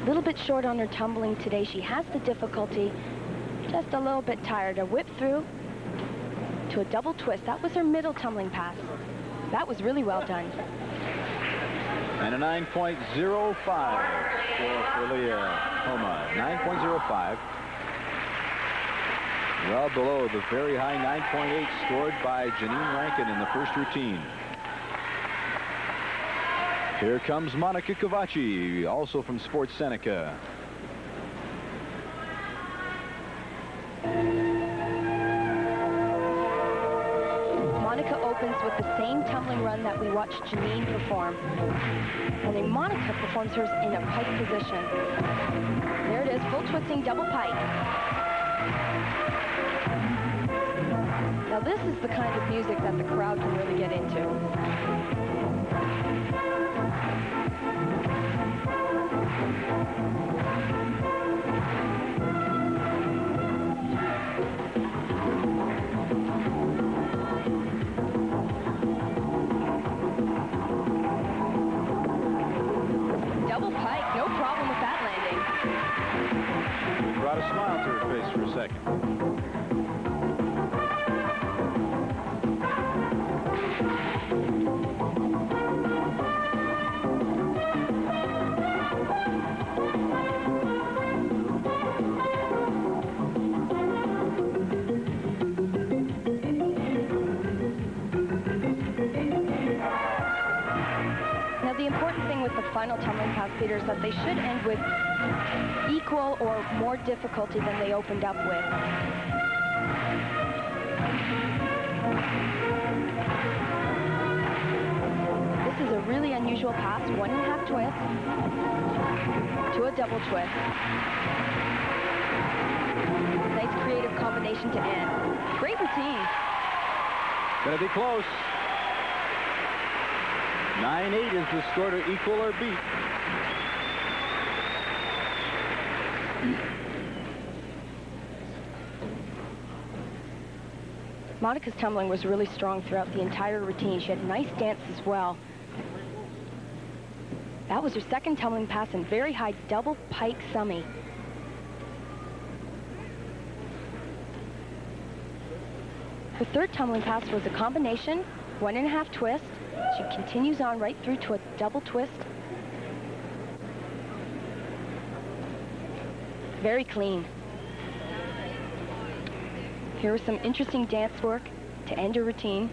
A little bit short on her tumbling today. She has the difficulty, just a little bit tired. A whip through to a double twist. That was her middle tumbling pass. That was really well done. And a 9.05 for Leah Homa. 9.05. Well below the very high 9.8 scored by Janine Rankin in the first routine. Here comes Monica Cavacci, also from Sports Seneca. Monica opens with the same tumbling run that we watched Janine perform. And then Monica performs hers in a pike position. There it is, full twisting double pike. Now this is the kind of music that the crowd can really get into. Double pike, no problem with that landing. Brought a smile to her face for a second. The important thing with the final tumbling pass, Peter, is that they should end with equal or more difficulty than they opened up with. This is a really unusual pass, 1.5 twist to a double twist. Nice creative combination to end. Great routine. Gonna be close. 9-8 is the score to equal or beat. Monica's tumbling was really strong throughout the entire routine. She had a nice dance as well. That was her second tumbling pass and very high double pike summy. Her third tumbling pass was a combination, 1.5 twist. She continues on right through to a double twist. Very clean. Here was some interesting dance work to end her routine.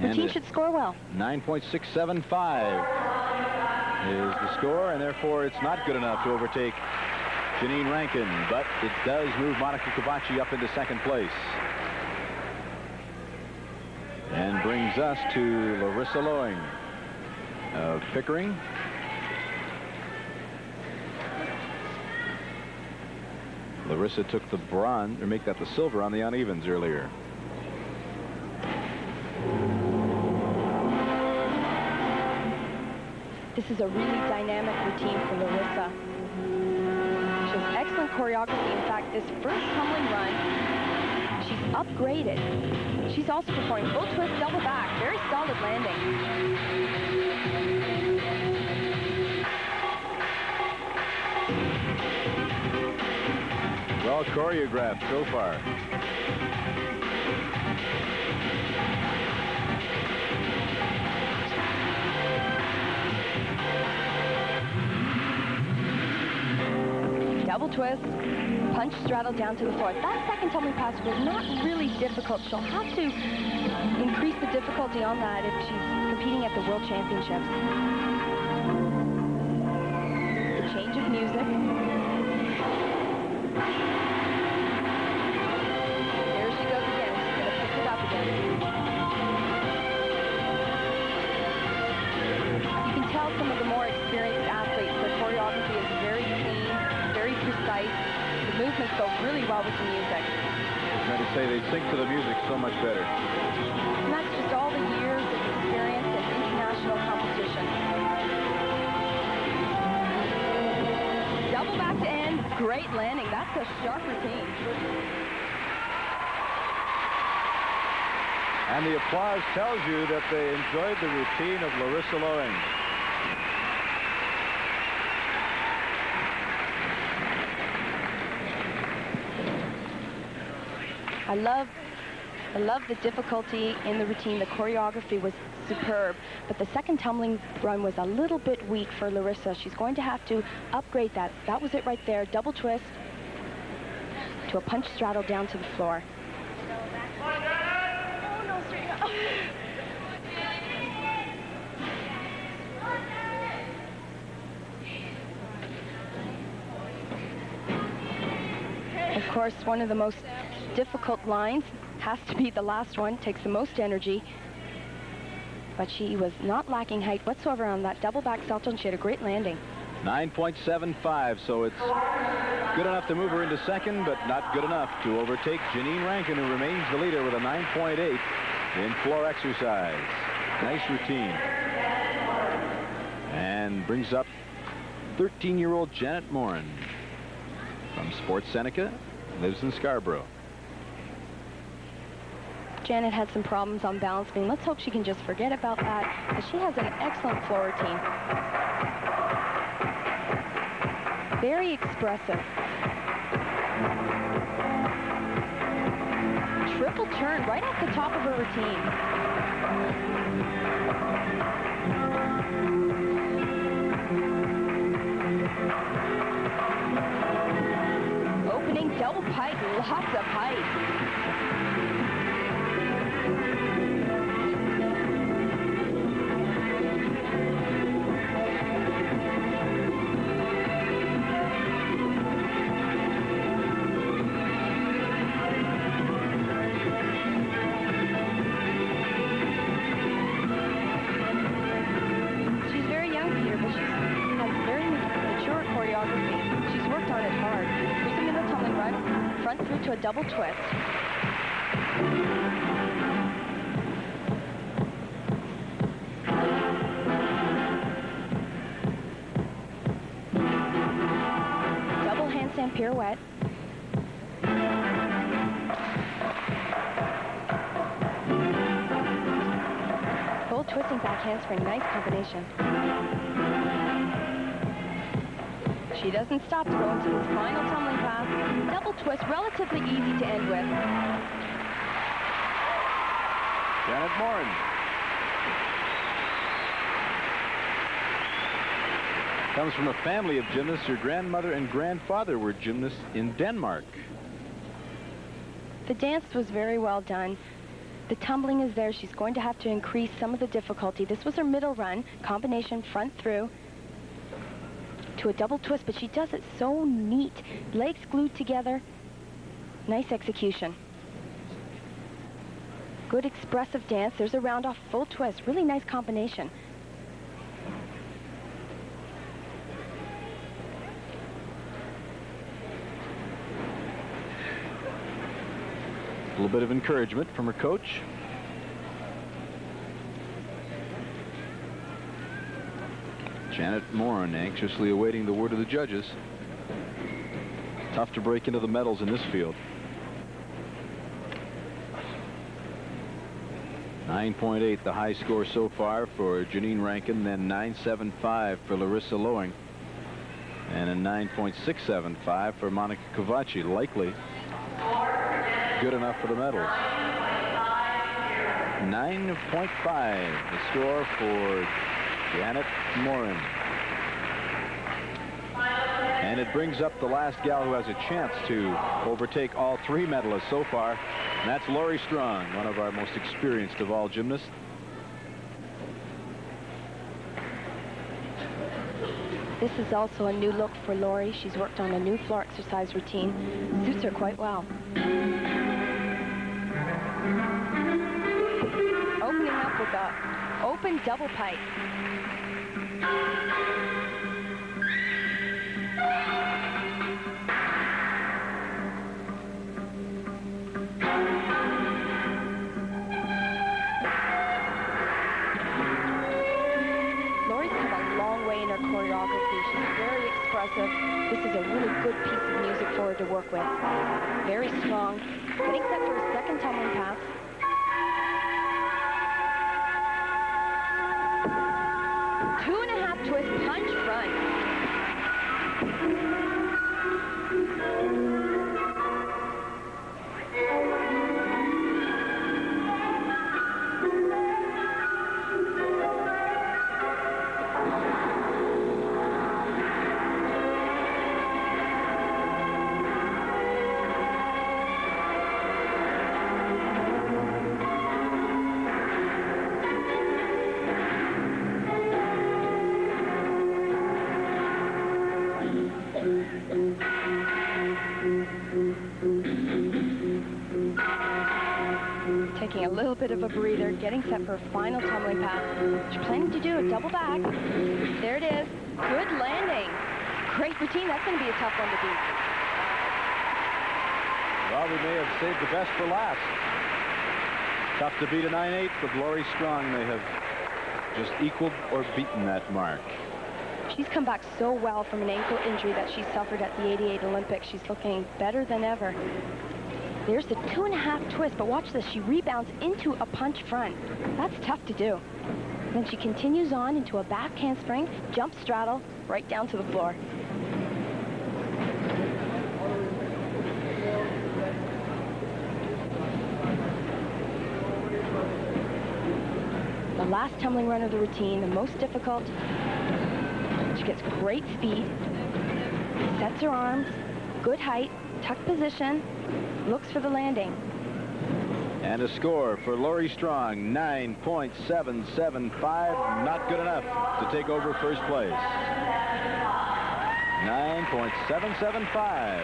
Routine should score well. 9.675 is the score, and therefore it's not good enough to overtake Janine Rankin, but it does move Monica Cavacci up into second place. And brings us to Larissa Loeing of Pickering. Larissa took the bronze, or make that the silver on the unevens earlier. This is a really dynamic routine for Larissa. She has excellent choreography. In fact, this first tumbling run, she's upgraded. She's also performing full twist, double back. Very solid landing. Well choreographed so far. Double twist, punch straddle down to the floor. That second tumbling pass was not really difficult. She'll have to increase the difficulty on that if she's competing at the World Championships. The change of music. There she goes again. She's going to pick it up again. You can tell some of the more experienced athletes, their choreography is very clean, very precise. The movements go really well with the music. I was going to say they sync to the music so much better. And that's just all the years of experience in international competition. Double back to end, great landing. That's a sharp routine. And the applause tells you that they enjoyed the routine of Larissa Loewen. I love the difficulty in the routine. The choreography was superb, but the second tumbling run was a little bit weak for Larissa. She's going to have to upgrade that. That was it right there. Double twist to a punch straddle down to the floor. Oh, no, straighten up. Of course, one of the most difficult lines has to be the last one, takes the most energy. But she was not lacking height whatsoever on that double back salto, and she had a great landing. 9.75, so it's good enough to move her into second, but not good enough to overtake Janine Rankin, who remains the leader with a 9.8 in floor exercise. Nice routine. And brings up 13-year-old Janet Morin from Sports Seneca, lives in Scarborough. Janet had some problems on balance beam. Let's hope she can just forget about that, because she has an excellent floor routine. Very expressive. Triple turn right off the top of her routine. Opening double pike, lots of height. To a double twist. Double handstand pirouette. Full twisting back handspring, nice combination. She doesn't stop to go into this final tumbling pass. Double twist, relatively easy to end with. Janet Morin. Comes from a family of gymnasts. Her grandmother and grandfather were gymnasts in Denmark. The dance was very well done. The tumbling is there. She's going to have to increase some of the difficulty. This was her middle run, combination front through to a double twist, but she does it so neat. Legs glued together. Nice execution. Good expressive dance. There's a round off full twist. Really nice combination. A little bit of encouragement from her coach. Janet Morin anxiously awaiting the word of the judges. Tough to break into the medals in this field. 9.8 the high score so far for Janine Rankin, then 9.75 for Larissa Loewen, and a 9.675 for Monica Kovaci. Likely good enough for the medals. 9.5 the score for Janet Morin. And it brings up the last gal who has a chance to overtake all three medalists so far, and that's Lori Strong, one of our most experienced of all gymnasts. This is also a new look for Lori. She's worked on a new floor exercise routine. Suits her quite well. Opening up with a open double pike. Lori's come a long way in her choreography. She's very expressive. This is a really good piece of music for her to work with. Very strong. Getting set for her second tumbling pass. taking a little bit of a breather, getting set for a final tumbling pass. She's planning to do a double back. There it is. Good landing. Great routine. That's going to be a tough one to beat. Well, we may have saved the best for last. Tough to beat a 9.8, but Lori Strong may have just equaled or beaten that mark. She's come back so well from an ankle injury that she suffered at the '88 Olympics. She's looking better than ever. There's the 2.5 twist, but watch this. She rebounds into a punch front. That's tough to do. Then she continues on into a back handspring, jump straddle, right down to the floor. The last tumbling run of the routine, the most difficult. She gets great speed, sets her arms, good height, tucked position, looks for the landing. And a score for Lori Strong, 9.775, not good enough to take over first place. 9.775.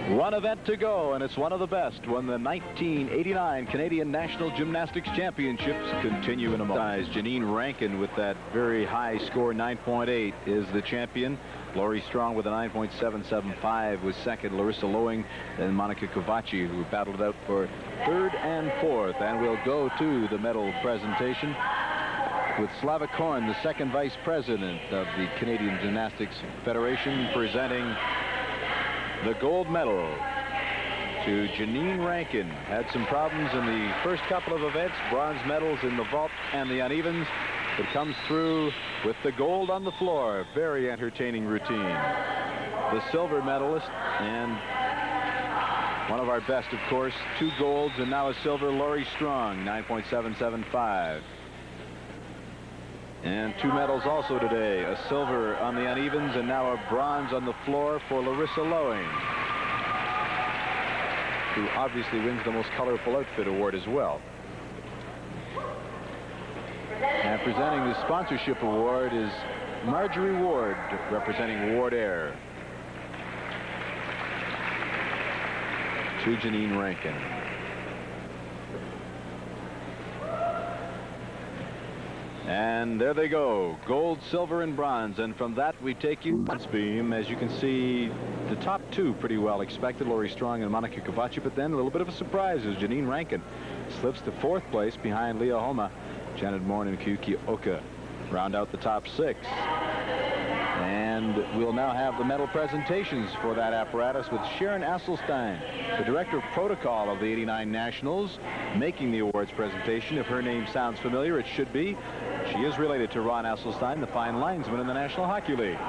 One event to go, and it's one of the best when the 1989 Canadian National Gymnastics Championships continue in a moment. Janine Rankin with that very high score, 9.8, is the champion. Lori Strong with a 9.775 was second. Larissa Loeing and Monica Kovaci, who battled it out for third and fourth. And we'll go to the medal presentation with Slava Korn, the second vice president of the Canadian Gymnastics Federation, presenting the gold medal to Janine Rankin. Had some problems in the first couple of events, bronze medals in the vault and the unevens, but comes through with the gold on the floor. Very entertaining routine. The silver medalist, and one of our best, of course, 2 golds and now a silver, Lori Strong, 9.775. And 2 medals also today, a silver on the unevens and now a bronze on the floor for Larissa Loeing, who obviously wins the most colorful outfit award as well. And presenting the sponsorship award is Marjorie Ward, representing Ward Air, to Janine Rankin. And there they go, gold, silver, and bronze. And from that, we take you to beam. As you can see, the top 2 pretty well expected, Lori Strong and Monica Kovaci. But then a little bit of a surprise as Janine Rankin slips to 4th place behind Leah Homa. Janet Morn and Kyuki Oka round out the top 6. And we'll now have the medal presentations for that apparatus with Sharon Asselstein, the director of protocol of the '89 Nationals, making the awards presentation. If her name sounds familiar, it should be. She is related to Ron Asselstein, the fine linesman in the National Hockey League.